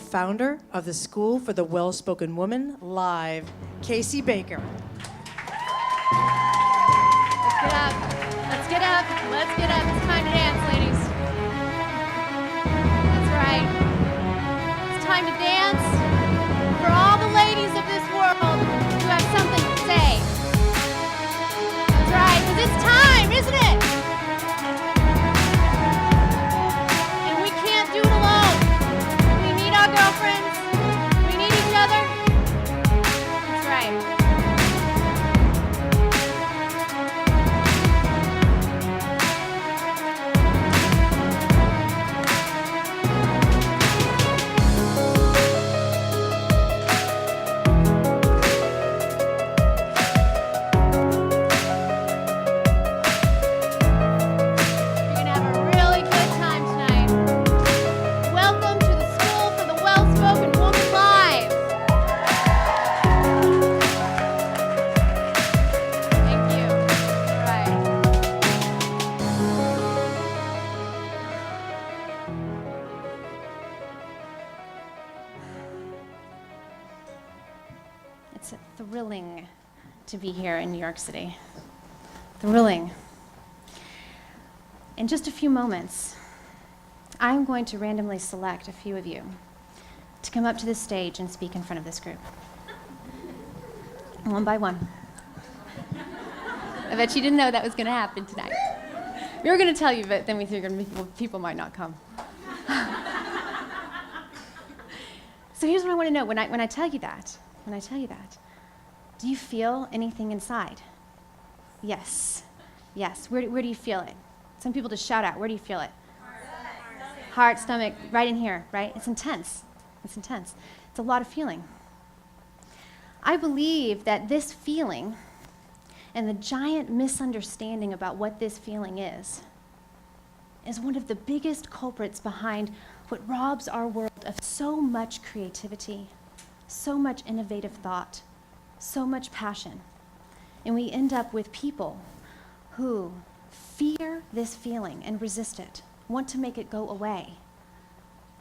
founder of the School for the Well-Spoken Woman, live, Casey Baker. Let's get up. Let's get up. Let's get up. It's time to dance, ladies. That's right. It's time to dance for all the ladies of this world who have something to say. That's right, because it's time, isn't it? And we can't do it alone. We need our girlfriends. We need each other. That's right. You're gonna have a really good time tonight. Welcome to the School for the Well-Spoken Woman Live. Thank you. All right. It's thrilling to be here in New York City. Thrilling. In just a few moments, I'm going to randomly select a few of you to come up to this stage and speak in front of this group. One by one. I bet you didn't know that was going to happen tonight. We were going to tell you, but then we figured people might not come. So here's what I want to know. When I tell you that, do you feel anything inside? Yes. Yes. Where do you feel it? Some people just shout out. Where do you feel it? Heart, stomach, right in here, right? It's intense. It's intense. It's a lot of feeling. I believe that this feeling and the giant misunderstanding about what this feeling is one of the biggest culprits behind what robs our world of so much creativity, so much innovative thought, so much passion. And we end up with people who fear this feeling and resist it, want to make it go away,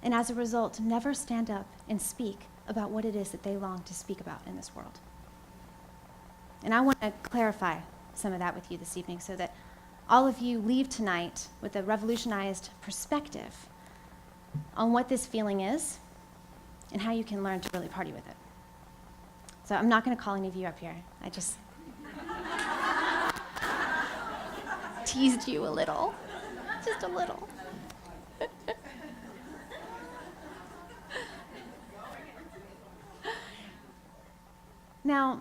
and as a result, never stand up and speak about what it is that they long to speak about in this world. And I want to clarify some of that with you this evening so that all of you leave tonight with a revolutionized perspective on what this feeling is and how you can learn to really party with it. So I'm not going to call any of you up here. I just teased you a little, just a little. Now,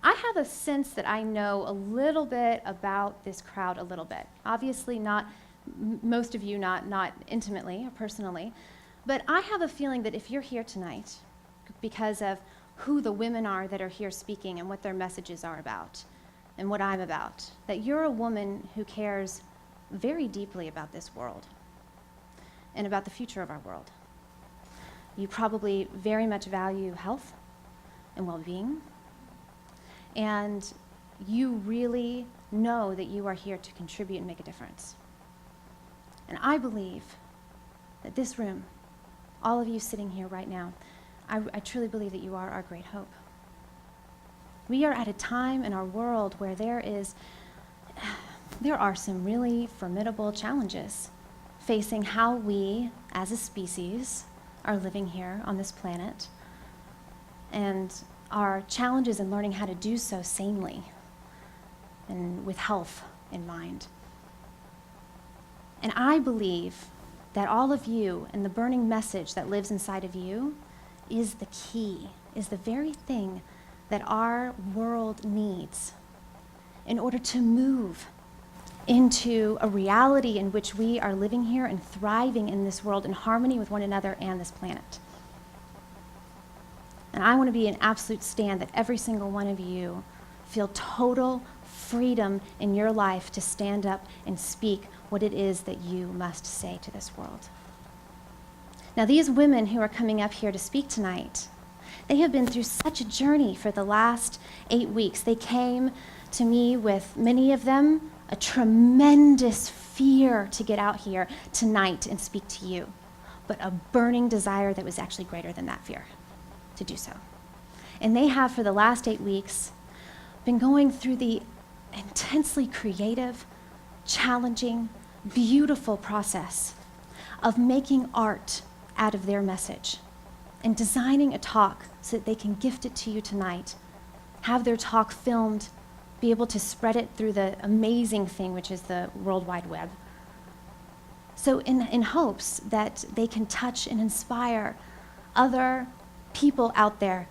I have a sense that I know a little bit about this crowd a little bit. Obviously not, most of you not intimately or personally, but I have a feeling that if you're here tonight because of who the women are that are here speaking and what their messages are about and what I'm about, that you're a woman who cares very deeply about this world and about the future of our world. You probably very much value health and well-being, and you really know that you are here to contribute and make a difference. And I believe that this room, all of you sitting here right now, I truly believe that you are our great hope. We are at a time in our world where there are some really formidable challenges facing how we, as a species, are living here on this planet, and our challenges in learning how to do so sanely and with health in mind. And I believe that all of you and the burning message that lives inside of you is the key, is the very thing that our world needs in order to move into a reality in which we are living here and thriving in this world in harmony with one another and this planet. And I want to be an absolute stand that every single one of you feel total freedom in your life to stand up and speak what it is that you must say to this world. Now, these women who are coming up here to speak tonight, they have been through such a journey for the last 8 weeks. They came to me with, many of them, a tremendous fear to get out here tonight and speak to you. but a burning desire that was actually greater than that fear to do so. And they have, for the last 8 weeks, been going through the intensely creative, challenging, beautiful process of making art out of their message and designing a talk so that they can gift it to you tonight, have their talk filmed, be able to spread it through the amazing thing, which is the World Wide Web. So in hopes that they can touch and inspire other people out there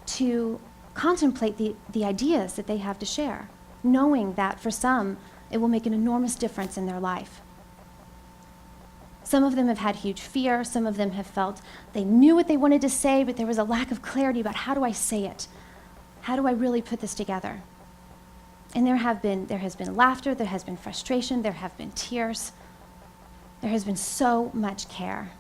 to contemplate the ideas that they have to share, knowing that for some, it will make an enormous difference in their life. Some of them have had huge fear. Some of them have felt they knew what they wanted to say, but there was a lack of clarity about how do I say it? How do I really put this together? And there has been laughter, there has been frustration, there have been tears. There has been so much care.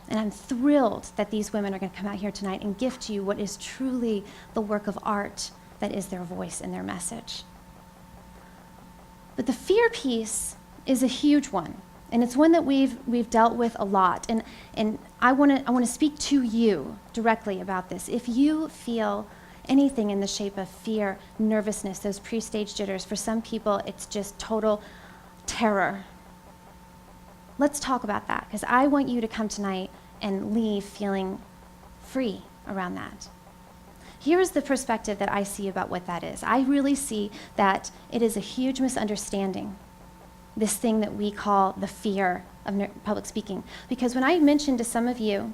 And I'm thrilled that these women are going to come out here tonight and gift you what is truly the work of art that is their voice and their message. But the fear piece is a huge one. And it's one that we've dealt with a lot. And I want to speak to you directly about this. If you feel anything in the shape of fear, nervousness, those pre-stage jitters, for some people it's just total terror. Let's talk about that, because I want you to come tonight and leave feeling free around that. Here's the perspective that I see about what that is. I really see that it is a huge misunderstanding, this thing that we call the fear of public speaking. Because when I mentioned to some of you,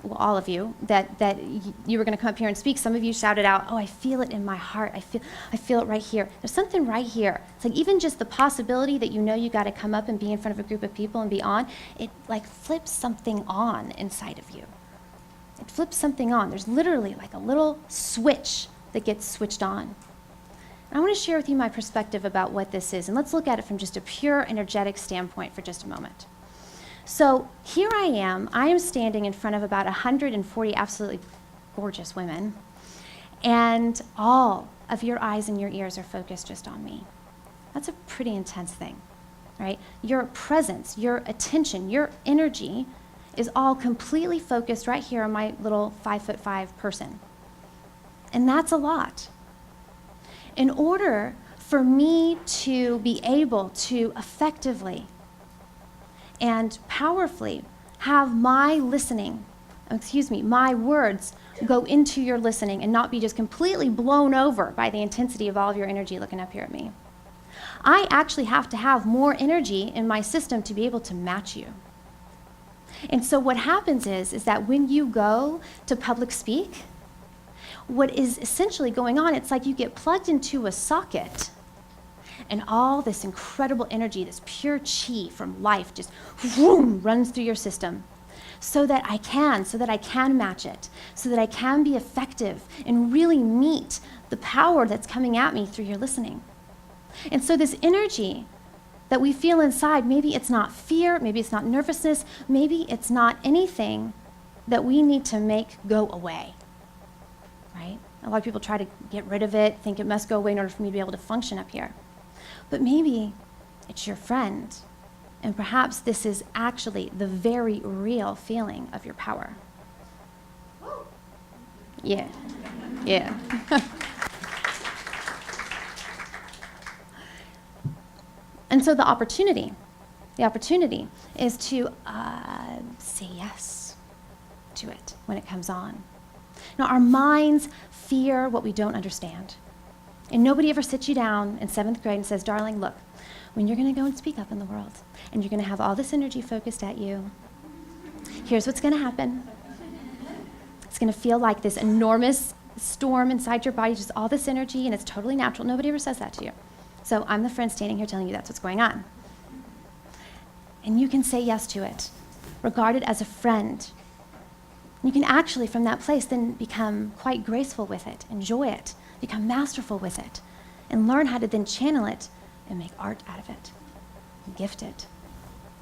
well, all of you, that you were going to come up here and speak, some of you shouted out, "Oh, I feel it in my heart. I feel it right here." There's something right here. It's like even just the possibility that you got to come up and be in front of a group of people and be on, it like flips something on inside of you. It flips something on. There's literally like a little switch that gets switched on. I want to share with you my perspective about what this is, and let's look at it from just a pure energetic standpoint for just a moment. So here I am standing in front of about 140 absolutely gorgeous women, and all of your eyes and your ears are focused just on me. That's a pretty intense thing, right? Your presence, your attention, your energy is all completely focused right here on my little 5'5" person. And that's a lot. In order for me to be able to effectively and powerfully have my words go into your listening and not be just completely blown over by the intensity of all of your energy looking up here at me, I actually have to have more energy in my system to be able to match you. And so what happens is that when you go to public speak, what is essentially going on, it's like you get plugged into a socket and all this incredible energy, this pure chi from life just vroom, runs through your system so that I can match it, so that I can be effective and really meet the power that's coming at me through your listening. And so this energy that we feel inside, maybe it's not fear, maybe it's not nervousness, maybe it's not anything that we need to make go away, right? A lot of people try to get rid of it, think it must go away in order for me to be able to function up here. But maybe it's your friend, and perhaps this is actually the very real feeling of your power. Yeah. And so the opportunity is to say yes to it when it comes on. Now, our minds fear what we don't understand. And nobody ever sits you down in 7th grade and says, "Darling, look, when you're going to go and speak up in the world, and you're going to have all this energy focused at you, here's what's going to happen. It's going to feel like this enormous storm inside your body, just all this energy, and it's totally natural." Nobody ever says that to you. So I'm the friend standing here telling you that's what's going on. And you can say yes to it, regard it as a friend. You can actually, from that place, then become quite graceful with it, enjoy it, become masterful with it, and learn how to then channel it and make art out of it, and gift it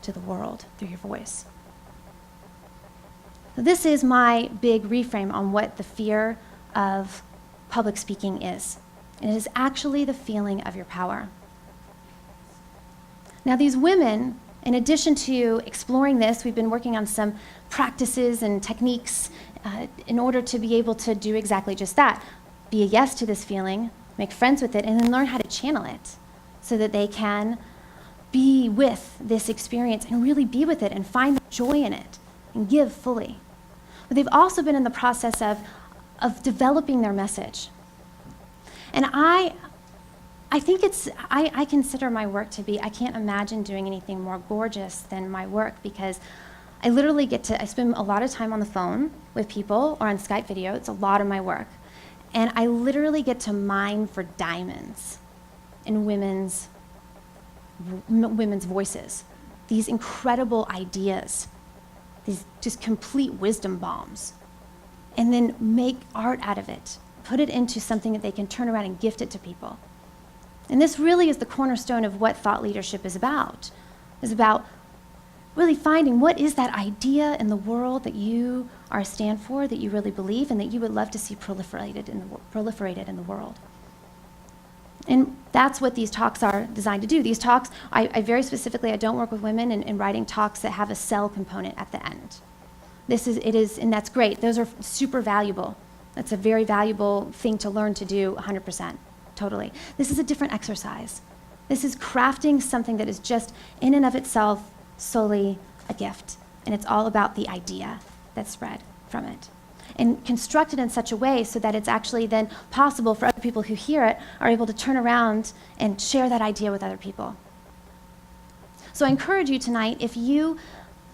to the world through your voice. So this is my big reframe on what the fear of public speaking is. And it is actually the feeling of your power. Now, these women In addition to exploring this, we've been working on some practices and techniques in order to be able to do exactly just that. Be a yes to this feeling, make friends with it, and then learn how to channel it so that they can be with this experience and really be with it and find joy in it and give fully. But they've also been in the process of developing their message. And I think I consider my work to be, I can't imagine doing anything more gorgeous than my work, because I literally I spend a lot of time on the phone with people or on Skype video. It's a lot of my work. And I literally get to mine for diamonds in women's voices, these incredible ideas, these just complete wisdom bombs, and then make art out of it, put it into something that they can turn around and gift it to people. And this really is the cornerstone of what thought leadership is about really finding what is that idea in the world that you are a stand for, that you really believe, and that you would love to see proliferated in the world. And that's what these talks are designed to do. These talks, I very specifically, I don't work with women in writing talks that have a sell component at the end. And that's great. Those are super valuable. That's a very valuable thing to learn to do 100%, totally. This is a different exercise. This is crafting something that is just in and of itself solely a gift. And it's all about the idea that's spread from it. And constructed in such a way so that it's actually then possible for other people who hear it are able to turn around and share that idea with other people. So I encourage you tonight, if you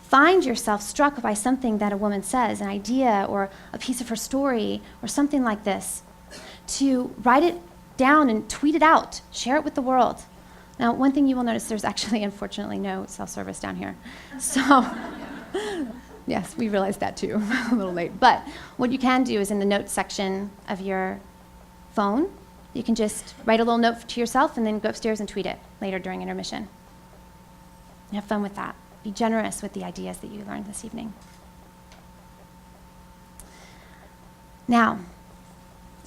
find yourself struck by something that a woman says, an idea or a piece of her story or something like this, to write it down and tweet it out, share it with the world. Now, one thing you will notice, there's actually, unfortunately, no self-service down here. So, yes, we realized that too, a little late. But what you can do is in the notes section of your phone, you can just write a little note to yourself and then go upstairs and tweet it later during intermission. Have fun with that. Be generous with the ideas that you learned this evening. Now,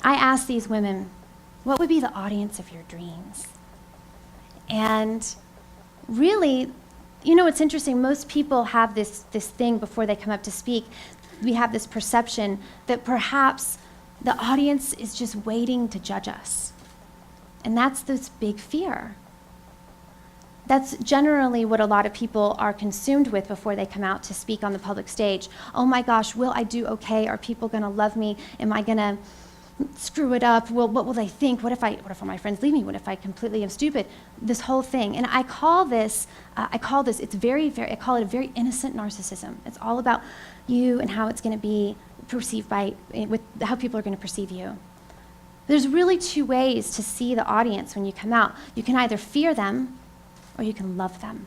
I asked these women, what would be the audience of your dreams? And really, you know, it's interesting, most people have this thing before they come up to speak. We have this perception that perhaps the audience is just waiting to judge us. And that's this big fear. That's generally what a lot of people are consumed with before they come out to speak on the public stage. Oh my gosh, will I do okay? Are people gonna love me? Am I gonna screw it up? Well, what will they think? What if all my friends leave me? What if I completely am stupid? This whole thing. And I call this, I call it a very innocent narcissism. It's all about you and how it's gonna be perceived with how people are gonna perceive you. There's really two ways to see the audience when you come out. You can either fear them or you can love them.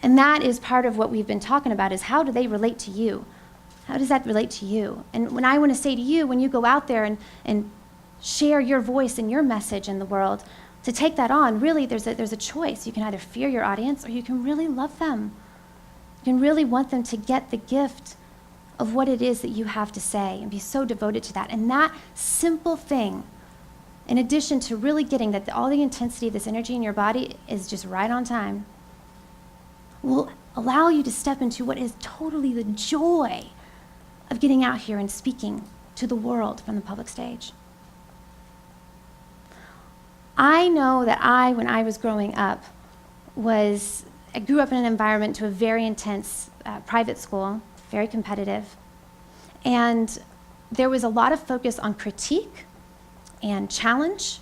And that is part of what we've been talking about, is how do they relate to you? How does that relate to you? And when I want to say to you, when you go out there and share your voice and your message in the world, to take that on, really there's a choice. You can either fear your audience or you can really love them. You can really want them to get the gift of what it is that you have to say and be so devoted to that. And that simple thing, in addition to really getting that all the intensity of this energy in your body is just right on time, will allow you to step into what is totally the joy of getting out here and speaking to the world from the public stage. I know that when I was growing up, I grew up in an environment to a very intense private school, very competitive, and there was a lot of focus on critique and challenge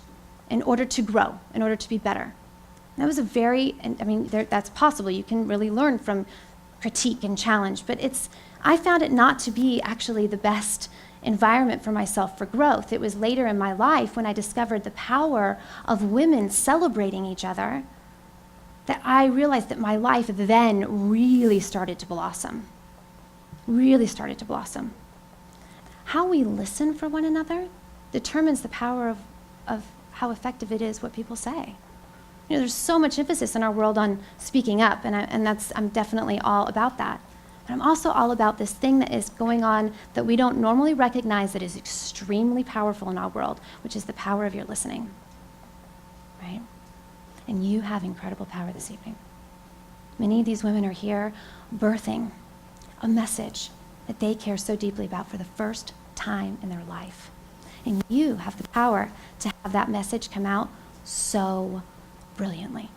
in order to grow, in order to be better. That was that's possible. You can really learn from critique and challenge, but I found it not to be actually the best environment for myself for growth. It was later in my life when I discovered the power of women celebrating each other that I realized that my life then really started to blossom. Really started to blossom. How we listen for one another determines the power of how effective it is what people say. You know, there's so much emphasis in our world on speaking up, and I'm definitely all about that. But I'm also all about this thing that is going on that we don't normally recognize that is extremely powerful in our world, which is the power of your listening, right? And you have incredible power this evening. Many of these women are here birthing a message that they care so deeply about for the first time in their life. And you have the power to have that message come out so brilliantly.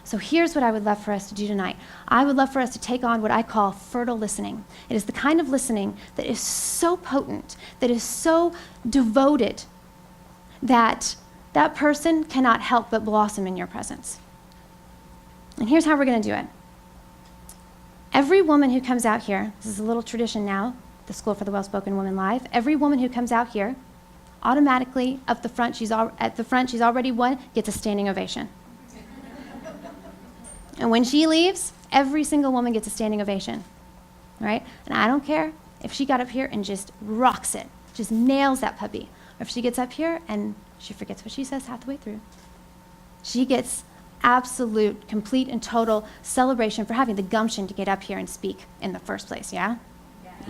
So here's what I would love for us to do tonight. I would love for us to take on what I call fertile listening. It is the kind of listening that is so potent, that is so devoted, that that person cannot help but blossom in your presence. And here's how we're going to do it. Every woman who comes out here, this is a little tradition now, the School for the Well-Spoken Woman Live, every woman who comes out here, automatically at the front, she's already won, gets a standing ovation. And when she leaves, every single woman gets a standing ovation, right? And I don't care if she got up here and just rocks it, just nails that puppy, or if she gets up here and she forgets what she says half the way through. She gets absolute, complete, and total celebration for having the gumption to get up here and speak in the first place, yeah?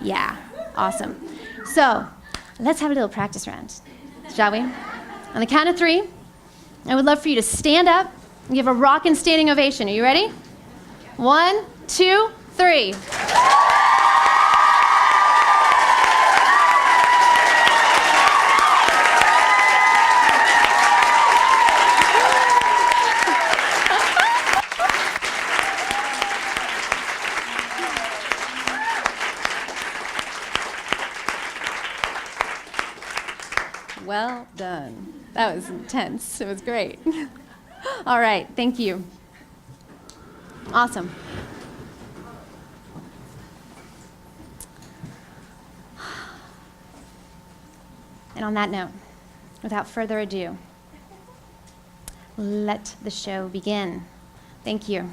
Yeah, awesome. So let's have a little practice round, shall we? On the count of 3, I would love for you to stand up and give a rockin' standing ovation. Are you ready? 1, 2, 3. Well done. That was intense. It was great. All right, thank you. Awesome. And on that note, without further ado, let the show begin. Thank you.